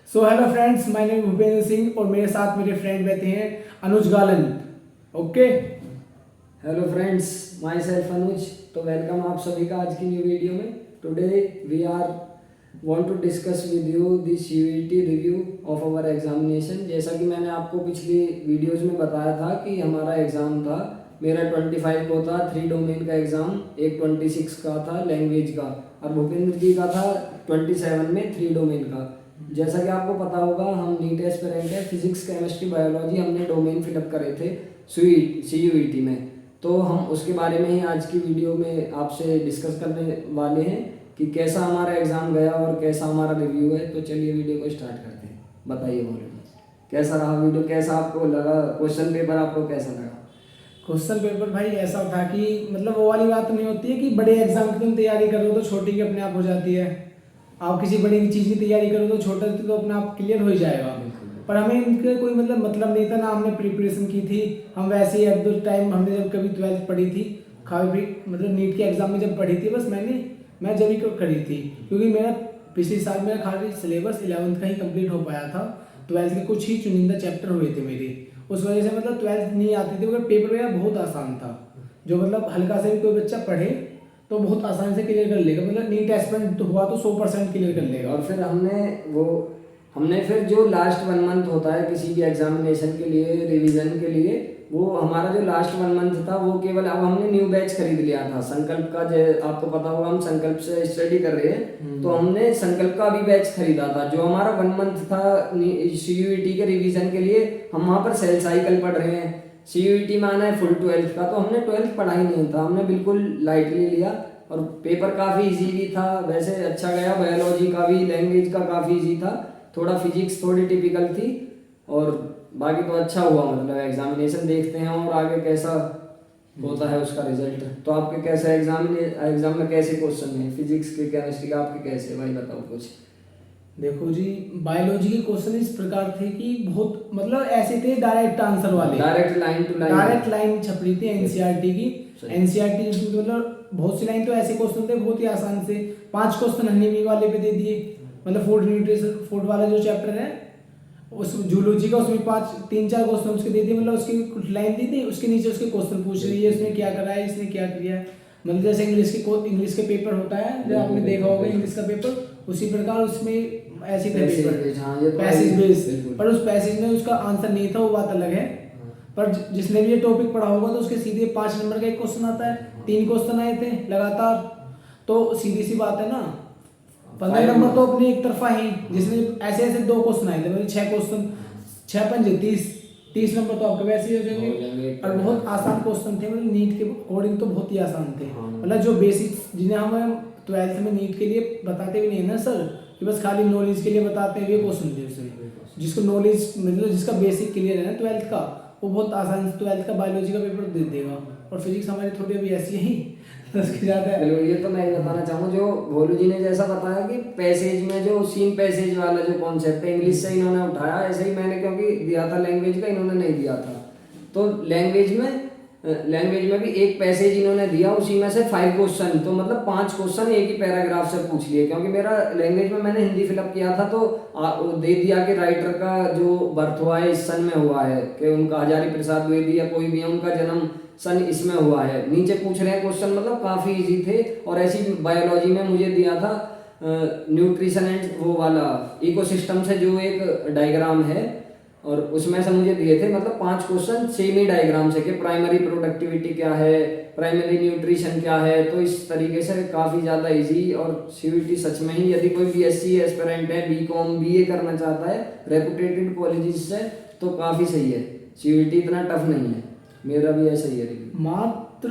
So hello friends, my name Bhupendra Singh और मेरे साथ मेरे फ्रेंड बैठे हैं Anuj Galan. Okay, hello friends, myself Anuj. तो वेलकम आप सभी का आज की न्यू वीडियो में। Today we are want to discuss with you this CUET review of our examination. जैसा कि मैंने आपको पिछली वीडियोस में बताया था कि हमारा एग्ज़ाम था, मेरा 25 को था 3 डोमेन का एग्ज़ाम, एक 26 का था लैंग्वेज का और भूपेंद्र जी का था 27 में 3 डोमेन का। जैसा कि आपको पता होगा, हम नीट एस्पिरेंट है, फिजिक्स केमिस्ट्री बायोलॉजी हमने डोमेन फिलअप करे थे सीयूईटी में। तो हम उसके बारे में ही आज की वीडियो में आपसे डिस्कस करने वाले हैं कि कैसा हमारा एग्ज़ाम गया और कैसा हमारा रिव्यू है। तो चलिए वीडियो को स्टार्ट करते हैं। बताइए बोलो, कैसा रहा वीडियो, कैसा आपको लगा, क्वेश्चन पेपर आपको कैसा लगा? क्वेश्चन पेपर भाई ऐसा था कि मतलब वो वाली बात नहीं होती है कि बड़े एग्जाम की तुम तैयारी करो तो छोटी की अपने आप हो जाती है। आप किसी बड़ी चीज़ की तैयारी करो तो छोटा तो अपने आप क्लियर हो ही जाएगा। पर हमें इनके कोई मतलब नहीं था ना, हमने प्रिपरेशन की थी। हम वैसे ही एट द टाइम हमने जब कभी 12th पढ़ी थी, खाली मतलब नीट के एग्जाम में जब पढ़ी थी, बस मैं जब ही करी थी, क्योंकि मेरा पिछले साल मेरा खाली सिलेबस 11th का ही कंप्लीट हो पाया था। 12th के कुछ ही चुनिंदा चैप्टर हुए थे मेरे, उस वजह से मतलब 12th नहीं आती थी, मगर पेपर मेरा बहुत आसान था। जो मतलब हल्का से भी कोई बच्चा पढ़े तो बहुत आसानी से क्लियर कर लेगा। मतलब नीट एस्पिरेंट हुआ तो 100% क्लियर कर लेगा। और फिर हमने फिर जो लास्ट 1 मंथ होता है किसी भी एग्जामिनेशन के लिए, रिवीजन के लिए, वो हमारा जो लास्ट 1 मंथ था वो केवल, अब हमने न्यू बैच खरीद लिया था संकल्प का। जो आपको पता होगा, हम संकल्प से स्टडी कर रहे हैं, तो हमने संकल्प का भी बैच खरीदा था। जो हमारा 1 मंथ था सीयूईटी के रिवीजन के लिए, हम वहाँ पर सेल साइकिल पढ़ रहे हैं। सीयूईटी में आना है फुल 12th का, तो हमने 12th पढ़ा ही नहीं था, हमने बिल्कुल लाइटली लिया। और पेपर काफ़ी इजी भी था, वैसे अच्छा गया। बायोलॉजी का भी, लैंग्वेज का काफ़ी इजी था, थोड़ा फिजिक्स थोड़ी टिपिकल थी, और बाकी तो अच्छा हुआ। मतलब एग्जामिनेशन देखते हैं और आगे कैसा होता है उसका रिजल्ट। तो आपके कैसे एग्जाम में कैसे क्वेश्चन है फिजिक्स के, केमिस्ट्री का आपके कैसे, भाई बताओ कुछ। देखो जी, बायोलॉजी के क्वेश्चन इस प्रकार थे कि बहुत मतलब ऐसे थे डायरेक्ट आंसर वाले, direct line to line, direct line छप रही थी एनसीईआरटी की। एनसीईआरटी मतलब बहुत सी लाइन तो ऐसे क्वेश्चन थे बहुत ही आसान से। 5 क्वेश्चन हनीमी वाले पे दे दिए, मतलब फूड न्यूट्रिशन, फूड वाला जो चैप्टर है उस जूलॉजी का, उसमें 3-4 क्वेश्चन उसके दे दिए। मतलब उसकी कुछ लाइन दी थी, उसके नीचे उसके क्वेश्चन पूछ रही है, इसने क्या करा है, इसने क्या किया है। मतलब जैसे इंग्लिश के पेपर होता है, जो आपने देखा होगा इंग्लिश का पेपर, उसी प्रकार उसमें ऐसे थे पेपर, पैसेज बेस्ड। पर उस पैसेज में उसका आंसर नहीं था, वो बात अलग है। पर जिसने भी ये टॉपिक पढ़ा होगा तो उसके सीधे 5 नंबर का एक क्वेश्चन आता है। 3 क्वेश्चन आए थे लगातार, तो सीधी सी बात है ना, 15 नंबर तो अपने एक तरफा ही। जिसमें ऐसे ऐसे 2 क्वेश्चन आए थे, मतलब 6 क्वेश्चन, 6×5 30 नंबर तो आपके वैसे ही हो जाएंगे। और बहुत आसान क्वेश्चन थे, मतलब नीट के अकॉर्डिंग तो बहुत ही आसान थे। मतलब जो बेसिक्स जिन्हें हम 12th में नीट के लिए बताते भी नहीं है ना सर, कि बस खाली नॉलेज के लिए बताते हैं, ये क्वेश्चन थे उसमें। जिसको नॉलेज मतलब जिसका बेसिक क्लियर है ना 12th का, वो बहुत आसानी से 12th का बायोलॉजी का पेपर दे देगा। और फिजिक्स हमारी थोड़ी अभी ऐसी ही उसकी ज़्यादा है। ये तो मैं बताना चाहूँ, जो भोलू जी ने जैसा बताया कि पैसेज में जो सीन पैसेज वाला जो कॉन्सेप्ट है, इंग्लिश से इन्होंने उठाया, ऐसे ही मैंने क्योंकि दिया था लैंग्वेज का, इन्होंने नहीं दिया था। तो लैंग्वेज में भी एक पैसेज इन्होंने दिया, उसी में से 5 क्वेश्चन, तो मतलब 5 क्वेश्चन एक ही पैराग्राफ से पूछ लिए। क्योंकि मेरा लैंग्वेज में मैंने हिंदी फिलअप किया था, तो वो दे दिया कि राइटर का जो बर्थ हुआ है इस सन में हुआ है, कि उनका हजारी प्रसाद द्विवेदी या कोई भी है, उनका जन्म सन इसमें हुआ है। नीचे पूछ रहे हैं क्वेश्चन, मतलब काफ़ी इजी थे। और ऐसी बायोलॉजी में मुझे दिया था न्यूट्रिशन एंड वो वाला इकोसिस्टम से जो एक डायग्राम है, और उसमें से मुझे दिए थे मतलब 5 क्वेश्चन सेम ही डायग्राम से, कि प्राइमरी प्रोडक्टिविटी क्या है, प्राइमरी न्यूट्रिशन क्या है। तो इस तरीके से काफ़ी ज़्यादा इजी। और सीयूईटी सच में ही, यदि कोई बीएससी एस्पिरेंट है, बीकॉम बीए करना चाहता है रेपुटेटेड कॉलेजेस से, तो काफ़ी सही है। सीयूईटी इतना टफ नहीं है, मेरा भी ऐसा ही है। मात्र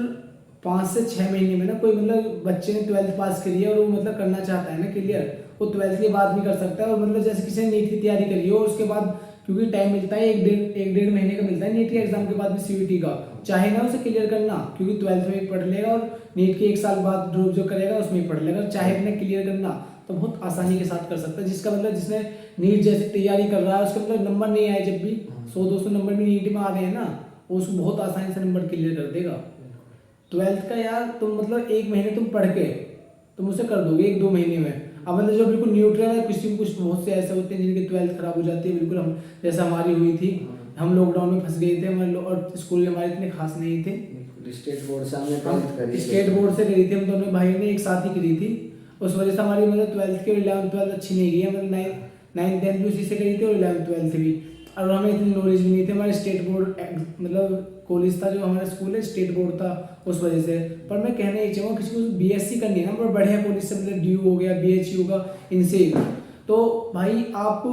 5 से 6 महीने में ना, कोई मतलब बच्चे ने 12th पास करी है और वो मतलब करना चाहता है ना क्लियर, वो 12th के बाद भी कर सकता है। और मतलब जैसे किसी ने नीट की तैयारी करी हो, उसके बाद क्योंकि टाइम मिलता है, एक डेढ़ महीने का मिलता है नीट के एग्जाम के बाद भी सीयूईटी का, चाहे ना उसे क्लियर करना, क्योंकि 12th में पढ़ लेगा और नीट के 1 साल बाद ड्रॉप जो करेगा उसमें ही पढ़ लेगा। चाहे अपने क्लियर करना तो बहुत आसानी के साथ कर सकता है। जिसका मतलब जिसने नीट जैसे तैयारी कर रहा है, उसका मतलब नंबर नहीं आए, जब भी 100-200 नंबर भी नीट में आ रहे हैं ना, वो उसको बहुत आसानी से नंबर क्लियर कर देगा। 12th का यार तुम मतलब 1 महीने तुम पढ़ के तुम उसे कर दोगे 1-2 महीने में। अब मतलब जो बिल्कुल न्यूट्रल है, कुछ बहुत से ऐसे होते हैं जिनकी 12th खराब हो जाती है बिल्कुल, हम जैसा हमारी हुई थी। हम लॉकडाउन में फंस गए थे और स्कूल हमारे इतने खास नहीं थे। स्टेट बोर्ड से हमने 12th करी, स्टेट बोर्ड से करी थी, हम दोनों भाइयों ने एक साथ ही करी थी। उस वजह से हमारी मतलब 12th की और 11th 12th अच्छी नहीं गई है। मतलब 9th 10th भी उसी से करी थी और 11th 12th भी। और हमें इतनी नॉलेज भी नहीं थी। हमारे स्टेट बोर्ड मतलब कॉलेज था, जो हमारा स्कूल है स्टेट बोर्ड था, उस वजह से। पर मैं कहना ही चाहूँगा किसी को बीएससी करनी है ना, पर बढ़िया कॉलेज से, मतलब DU हो गया, BHU होगा, इनसे। तो भाई आप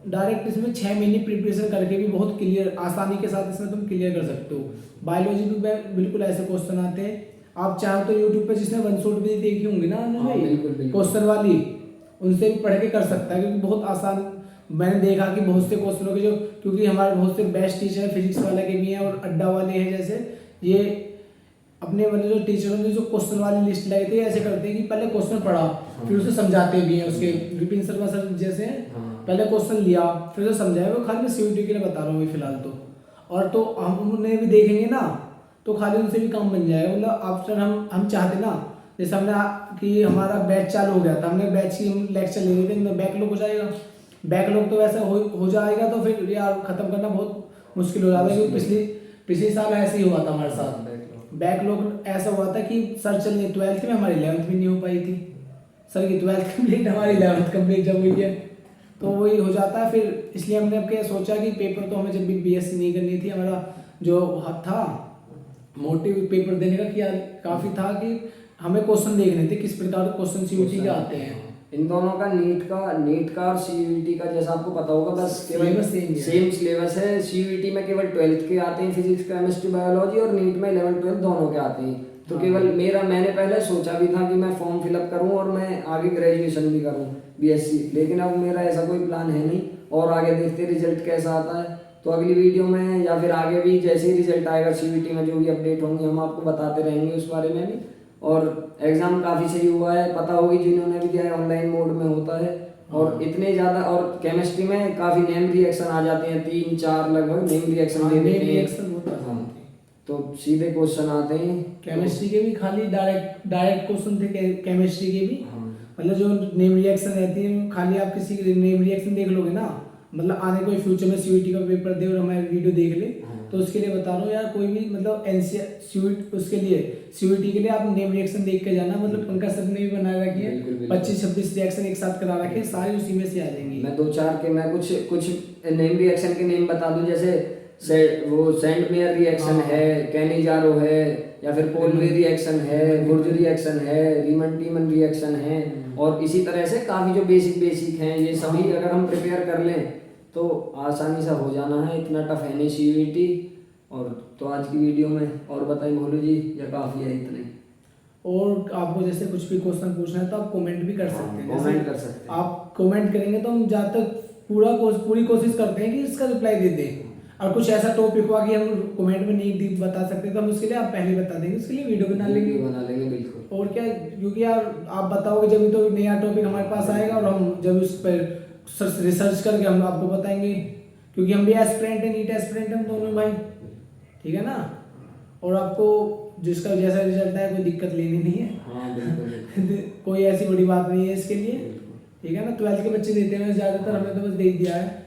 डायरेक्ट इसमें 6 महीने प्रिपरेशन करके भी बहुत क्लियर, आसानी के साथ इसमें तुम क्लियर कर सकते हो। बायोलॉजी में बिल्कुल ऐसे क्वेश्चन आते हैं, आप चाहो तो यूट्यूब पे जिसने वन शॉट भी देखी होंगी ना भाई क्वेश्चन वाली, उनसे भी पढ़ के कर सकता है, क्योंकि बहुत आसान। मैंने देखा कि बहुत से क्वेश्चनों के जो, क्योंकि हमारे बहुत से बेस्ट टीचर फिजिक्स वाले के भी हैं और अड्डा वाले हैं, जैसे ये अपने मतलब जो टीचरों ने जो क्वेश्चन वाली लिस्ट लगाई थी, ऐसे करते हैं कि पहले क्वेश्चन पढ़ा, फिर उसे समझाते भी हैं। उसके विपिन शर्मा सर जैसे हैं, पहले क्वेश्चन लिया फिर उसे समझाया। वो खाली मैं CUET के लिए बता रहा हूँ फिलहाल तो। और तो हम उन्हें भी देखेंगे ना, तो खाली उनसे भी काम बन जाएगा। मतलब आफ्टर हम चाहते ना, जैसे हमने कि हमारा बैच चालू हो गया था, हमने बैच की लेक्चर ले रहे थे, बैकलॉग हो जाएगा। बैकलॉग तो वैसा हो जाएगा, तो फिर यार खत्म करना बहुत मुश्किल हो जाता है। क्योंकि पिछले साल ऐसे ही हुआ था हमारे साथ। बैकलॉग ऐसा हुआ था कि सर चलिए 12th में, हमारी 11th भी नहीं हो पाई थी। सर की 12th कंप्लीट, हमारी 11th कंप्लीट जब हुई है, तो वही हो जाता है फिर। इसलिए हमने अब क्या सोचा कि पेपर तो हमें जब भी BSc नहीं करनी थी, हमारा जो था मोटिव पेपर देने का किया काफ़ी था कि हमें क्वेश्चन देखने थे किस प्रकार के क्वेश्चन CUET के आते हैं। इन दोनों का नीट का और CUET का जैसा आपको पता होगा, बस केवल सेम सिलेबस है। CUET में केवल 12th के आते हैं, फिजिक्स केमिस्ट्री बायोलॉजी, और नीट में 11th 12th दोनों के आते हैं। तो केवल मैंने पहले सोचा भी था कि मैं फॉर्म फिलअप करूं और मैं आगे ग्रेजुएशन भी करूं BSc, लेकिन अब मेरा ऐसा कोई प्लान है नहीं। और आगे देखते रिजल्ट कैसा आता है, तो अगली वीडियो में या फिर आगे भी जैसे ही रिजल्ट आएगा CUET में, जो भी अपडेट होंगे हम आपको बताते रहेंगे उस बारे में भी। और एग्जाम काफ़ी सही हुआ है, पता होगी जिन्होंने भी दिया है, ऑनलाइन मोड में होता है। और इतने ज़्यादा, और केमिस्ट्री में काफ़ी नेम रिएक्शन आ जाते हैं, 3-4 लगभग नेम रिएक्शन दे देते हैं। तो सीधे क्वेश्चन आते हैं। केमिस्ट्री के भी खाली डायरेक्ट क्वेश्चन थे केमिस्ट्री के भी। मतलब जो नेम रिएक्शन रहती है, खाली आप किसी की नेम रिएक्शन देख लोगे ना, मतलब आने कोई फ्यूचर में CUET का पेपर दे और हमारे वीडियो देख ले, तो उसके लिए बता रहा हूँ यार, कोई भी मतलब CUET उसके लिए CUET के लिए आप नेम रिएक्शन देख के जाना। मतलब पंकज सर ने भी बना रखी है, 25-26 रिएक्शन एक साथ करा रखे हैं, सारी उसी में से आ जाएंगी। मैं 2-4 के मैं कुछ नेम रिएक्शन के नेम बता दूं, जैसे वो सेंटमेयर रिएक्शन है, कैनिजारो है, या फिर पोलवे रिएक्शन है, वुर्ज रिएक्शन है, रीमन टीमन रिएक्शन है, और इसी तरह से काफ़ी जो बेसिक हैं, ये सभी अगर हम प्रिपेयर कर लें तो आसानी से हो जाना है। इतना टफ है नहीं CUET। और तो आज की वीडियो में और बताइए भोलू जी, या काफ़ी है इतने? और आपको जैसे कुछ भी क्वेश्चन पूछना है तो आप कमेंट भी कर सकते हैं। कमेंट कर सकते हैं, आप कमेंट करेंगे तो हम ज़्यादा तक पूरी कोशिश करते हैं कि इसका रिप्लाई दे दें। और कुछ ऐसा टॉपिक हुआ कि हम कमेंट में नहीं बता सकते, तो हम उसके लिए आप पहले बता देंगे, उसके लिए वीडियो बना लेंगे बिल्कुल। और क्या, क्योंकि यार आप बताओगे जब तो नया टॉपिक हमारे पास आएगा, और हम जब उस पर रिसर्च करके हम आपको बताएंगे, क्योंकि हम भी एस्पिरेंट हैं, नीट एस्पिरेंट हम दोनों भाई, ठीक है ना। और आपको जिसका जैसा रिजल्ट आए कोई दिक्कत लेनी नहीं है। हाँ, बिल्कुल। कोई ऐसी बड़ी बात नहीं है इसके लिए, ठीक है ना। 12th के बच्चे देते हैं ज़्यादातर, हमने तो बस दे दिया है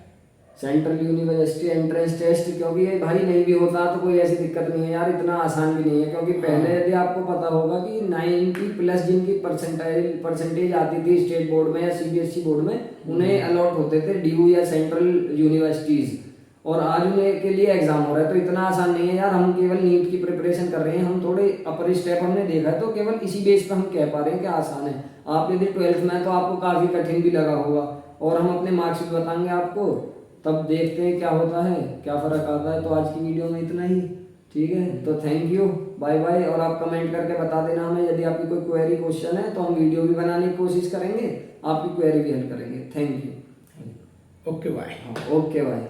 सेंट्रल यूनिवर्सिटी एंट्रेंस टेस्ट, क्योंकि ये भाई नहीं भी होता तो कोई ऐसी दिक्कत नहीं है यार, इतना आसान भी नहीं है। क्योंकि पहले यदि आपको पता होगा कि 90+ जिनकी परसेंटेज आती थी स्टेट बोर्ड में या CBSE बोर्ड में, उन्हें अलॉट होते थे DU या सेंट्रल यूनिवर्सिटीज़, और आज उन्हें के लिए एग्जाम हो रहा है। तो इतना आसान नहीं है यार, हम केवल नीट की प्रिपरेशन कर रहे हैं, हम थोड़े अपर स्टेप हमने देखा है, तो केवल इसी बेस पर हम कह पा रहे हैं कि आसान है। आप यदि 12th में तो आपको काफ़ी कठिन भी लगा होगा, और हम अपने मार्क्स भी बताएंगे आपको, तब देखते हैं क्या होता है, क्या फ़र्क आता है। तो आज की वीडियो में इतना ही, ठीक है। तो थैंक यू, बाय बाय। और आप कमेंट करके बता देना हमें, यदि आपकी कोई क्वेरी क्वेश्चन है तो हम वीडियो भी बनाने की कोशिश करेंगे, आपकी क्वेरी भी हल करेंगे। Thank you. Okay bye. Okay bye.